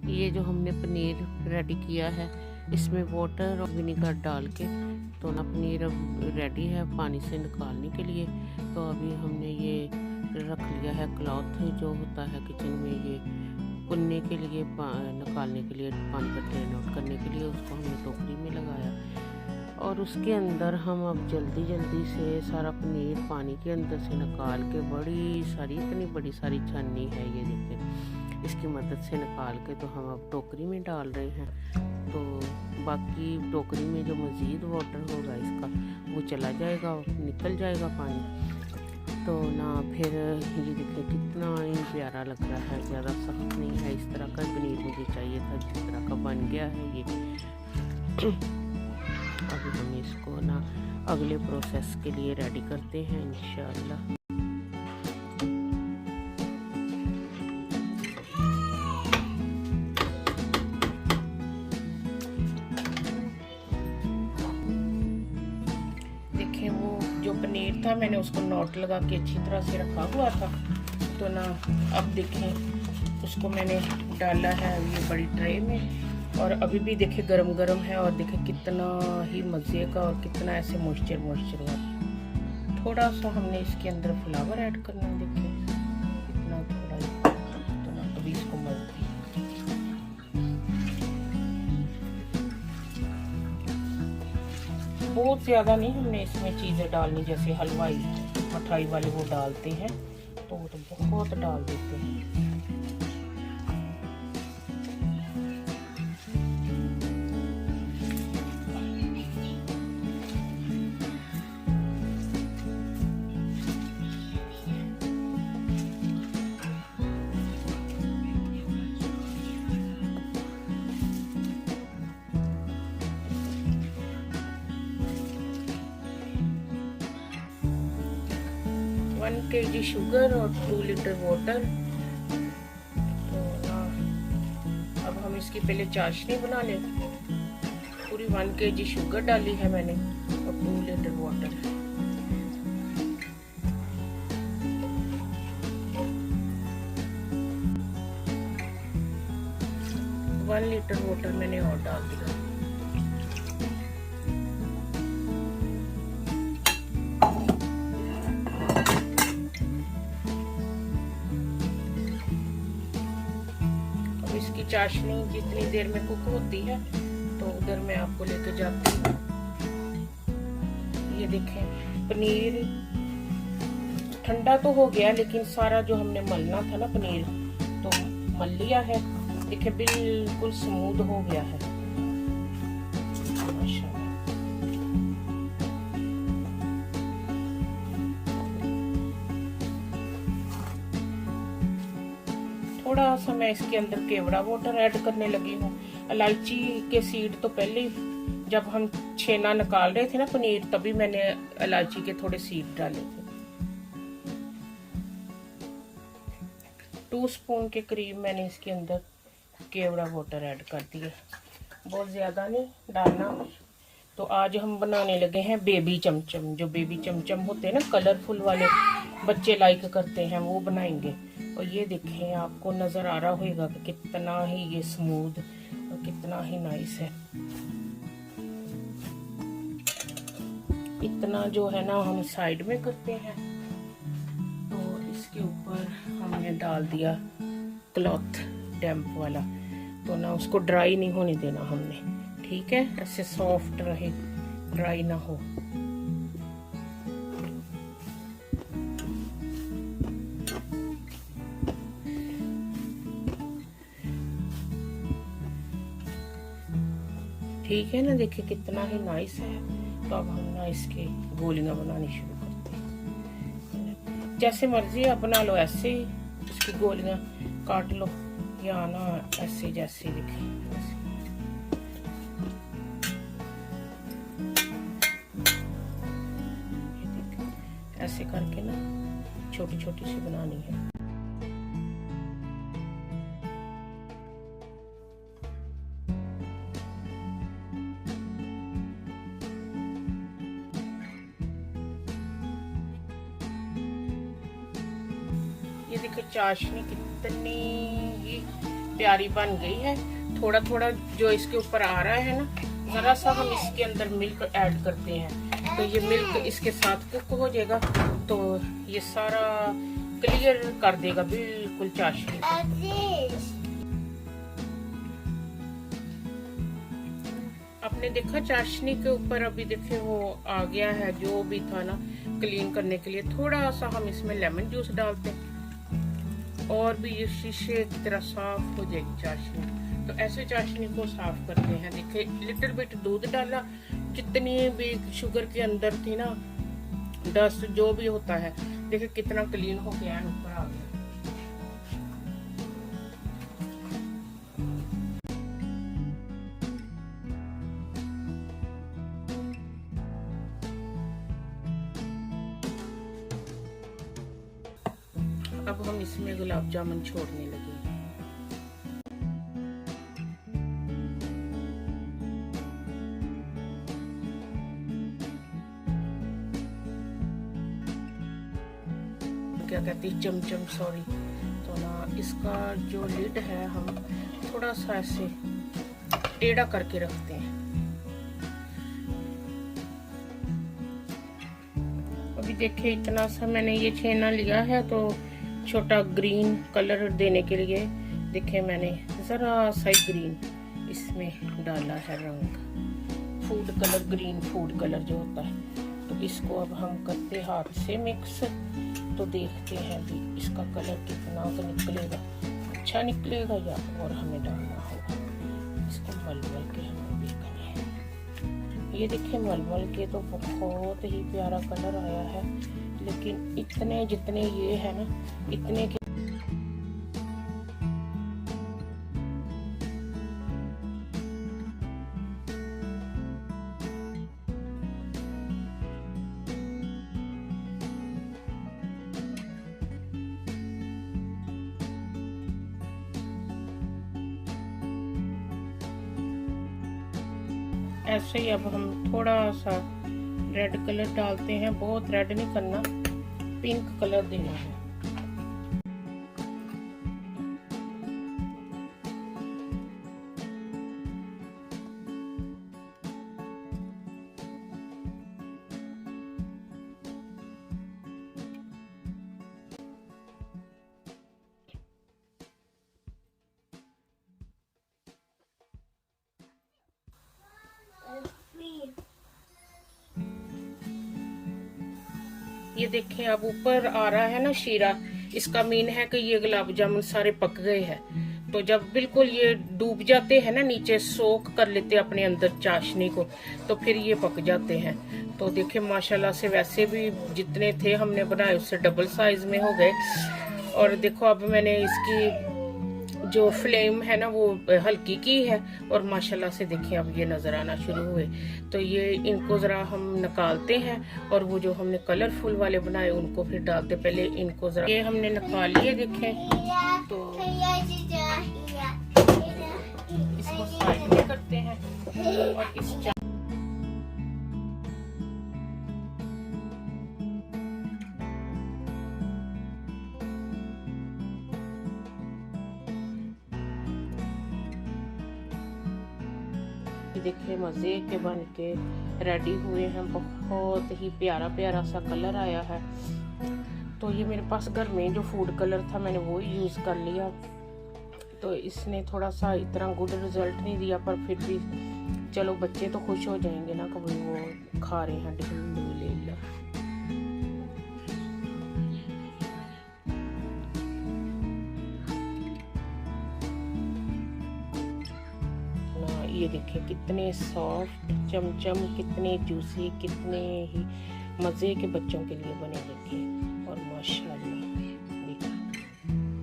ये जो हमने पनीर रेडी किया है, इसमें वाटर और विनेगर डाल के तो ना पनीर अब रेडी है पानी से निकालने के लिए। तो अभी हमने ये रख लिया है क्लॉथ जो होता है किचन में, ये भुनने के लिए निकालने के लिए पानी का ड्रेन आउट करने के लिए, उसको हमने टोकरी में लगाया। और उसके अंदर हम अब जल्दी जल्दी से सारा पनीर पानी के अंदर से निकाल के बड़ी सारी, इतनी बड़ी सारी छन्नी है ये देखें, इसकी मदद से निकाल के तो हम अब टोकरी में डाल रहे हैं। तो बाकी टोकरी में जो मज़ीद वाटर होगा इसका वो चला जाएगा, निकल जाएगा पानी। तो ना फिर ये देखिए कितना ही प्यारा लग रहा है, ज़्यादा सख्त नहीं है। इस तरह का पनीर मुझे चाहिए था जिस तरह का बन गया है ये। अभी हम इसको ना अगले प्रोसेस के लिए रेडी करते हैं इंशाल्लाह। देखिए वो जो पनीर था मैंने उसको नोट लगा के अच्छी तरह से रखा हुआ था। तो ना अब देखें उसको मैंने डाला है ये बड़ी ट्रे में, और अभी भी देखे गरम गरम है, और देखे कितना ही मज़े का और कितना ऐसे मॉइस्चर हुआ। थोड़ा सा हमने इसके अंदर फ्लावर ऐड करना है, देखे इतना थोड़ा ही। तो ना अभी इसको मज़े बहुत ज़्यादा नहीं हमने इसमें चीज़ें डालनी, जैसे हलवाई मिठाई वाले वो डालते हैं तो वो तो बहुत डाल देते हैं। वन kg शुगर और 2 लीटर वाटर। तो ना अब हम इसकी पहले चाशनी बना लें। पूरी 1 kg शुगर डाली है मैंने और 2 litre water. One litre water मैंने और डाल दिया। इसकी चाशनी जितनी देर में कुक होती है तो उधर मैं आपको लेके जाती हूँ। ये देखें पनीर ठंडा तो हो गया, लेकिन सारा जो हमने मलना था ना पनीर तो मल लिया है। देखिए बिल्कुल स्मूथ हो गया है माशाल्लाह। थोड़ा सा मैं इसके अंदर केवड़ा वाटर ऐड करने लगी हूँ। इलायची के सीड तो पहले जब हम छेना निकाल रहे थे ना पनीर, तभी मैंने इलायची के थोड़े सीड डाले थे। 2 स्पून के करीब मैंने इसके अंदर केवड़ा वाटर ऐड कर दिया, बहुत ज़्यादा नहीं डालना। तो आज हम बनाने लगे हैं बेबी चमचम। जो बेबी चमचम होते हैं ना कलरफुल वाले, बच्चे लाइक करते हैं, वो बनाएंगे। और ये देखें आपको नज़र आ रहा होगा कि कितना ही ये स्मूथ और कितना ही नाइस है। इतना जो है ना हम साइड में करते हैं। तो इसके ऊपर हमने डाल दिया क्लॉथ डैम्प वाला। तो ना उसको ड्राई नहीं होने देना हमने, ठीक है, ऐसे सॉफ्ट रहे, ड्राई ना हो। ठीक है ना, देखिए कितना ही नाइस है। तो अब हम ना इसके गोलियां बनानी शुरू करते हैं। जैसे मर्जी आप बना लो, ऐसे ही इसकी गोलियां काट लो या ना ऐसे जैसे दिखे ऐसे करके ना छोटी छोटी सी बनानी है। ये देखो चाशनी कितनी ही प्यारी बन गई है। थोड़ा थोड़ा जो इसके ऊपर आ रहा है ना, जरा सा हम इसके अंदर मिल्क ऐड करते हैं तो ये मिल्क इसके साथ कुक हो जाएगा, तो ये सारा क्लियर कर देगा बिल्कुल चाशनी। आपने देखा चाशनी के ऊपर अभी देखे वो आ गया है जो भी था ना क्लीन करने के लिए। थोड़ा सा हम इसमें लेमन जूस डालते हैं और भी ये शीशे की तरह साफ हो जाएगी चाशनी। तो ऐसे चाशनी को साफ करते हैं। देखिए लिटिल बिट दूध डाला, जितनी भी शुगर के अंदर थी ना डस्ट जो भी होता है, देखिए कितना क्लीन हो गया है, ऊपर आ गया। अब हम इसमें गुलाब जामुन छोड़ने लगे। क्या कहती है, चमचम, सॉरी। तो ना इसका जो लिड है हम थोड़ा सा ऐसे टेढ़ा करके रखते हैं। अभी देखिए इतना सा मैंने ये छेना लिया है, तो छोटा ग्रीन कलर देने के लिए देखिए मैंने जरा सा ग्रीन इसमें डाला है रंग, food colour, green food colour जो होता है। तो इसको अब हम करते हाथ से मिक्स, तो देखते हैं भी इसका कलर कितना तो निकलेगा, अच्छा निकलेगा या और हमें डालना होगा। इसको मलमल के हमें देखना है। ये देखिए मलमल के तो बहुत ही प्यारा कलर आया है, लेकिन इतने जितने ये है ना इतने के ऐसे ही अब हम थोड़ा सा रेड कलर डालते हैं। बहुत रेड नहीं करना, पिंक कलर देना है। ये देखें अब ऊपर आ रहा है ना शीरा, इसका मीन है कि ये गुलाब जामुन सारे पक गए हैं। तो जब बिल्कुल ये डूब जाते हैं ना नीचे, सोख कर लेते अपने अंदर चाशनी को, तो फिर ये पक जाते हैं। तो देखिए माशाल्लाह से वैसे भी जितने थे हमने बनाए उससे डबल साइज में हो गए। और देखो अब मैंने इसकी जो फ्लेम है ना वो हल्की की है, और माशाल्लाह से देखिए अब ये नजर आना शुरू हुए। तो ये इनको जरा हम निकालते हैं, और वो जो हमने कलरफुल वाले बनाए उनको फिर डालते। पहले इनको जरा ये हमने निकाल लिए, देखें तो इसको साइड में करते हैं और इस देखिए मज़े के बन के रेडी हुए हैं। बहुत ही प्यारा प्यारा सा कलर आया है। तो ये मेरे पास घर में जो फूड कलर था मैंने वो यूज़ कर लिया। तो इसने थोड़ा सा इतना गुड रिजल्ट नहीं दिया, पर फिर भी चलो बच्चे तो खुश हो जाएंगे ना, कभी वो खा रहे हैं अल्हम्दुलिल्लाह। ये देखिए कितने सॉफ्ट चमचम, कितने जूसी, कितने ही मज़े के बच्चों के लिए बने। देखिए और माशाल्लाह देखिए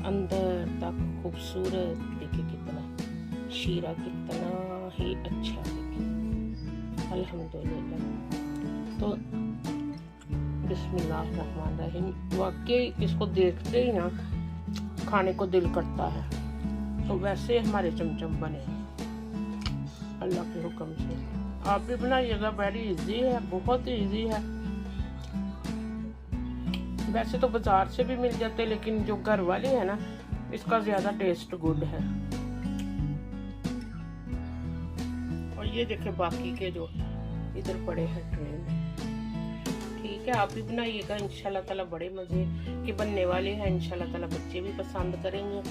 अंदर तक खूबसूरत, देखिए कितना शीरा कितना ही अच्छा, देखिए अल्हम्दुलिल्लाह। तो बिस्मिल्लाहिर्रहमानिर्रहीम, वाकई इसको देखते ही ना खाने को दिल करता है। तो वैसे हमारे चमचम बने अल्लाह के हुक्म से। आप भी बनाइएगा, वेरी इजी है, बहुत ही इजी है। वैसे तो बाजार से भी मिल जाते, लेकिन जो घर वाले है ना, इसका ज्यादा टेस्ट गुड है। और ये देखे बाकी के जो इधर पड़े हैं ट्रे में। ठीक है, आप भी बनाइएगा, इंशाल्लाह ताला बड़े मजे के बनने वाले हैं। इंशाल्लाह ताला बच्चे भी पसंद करेंगे।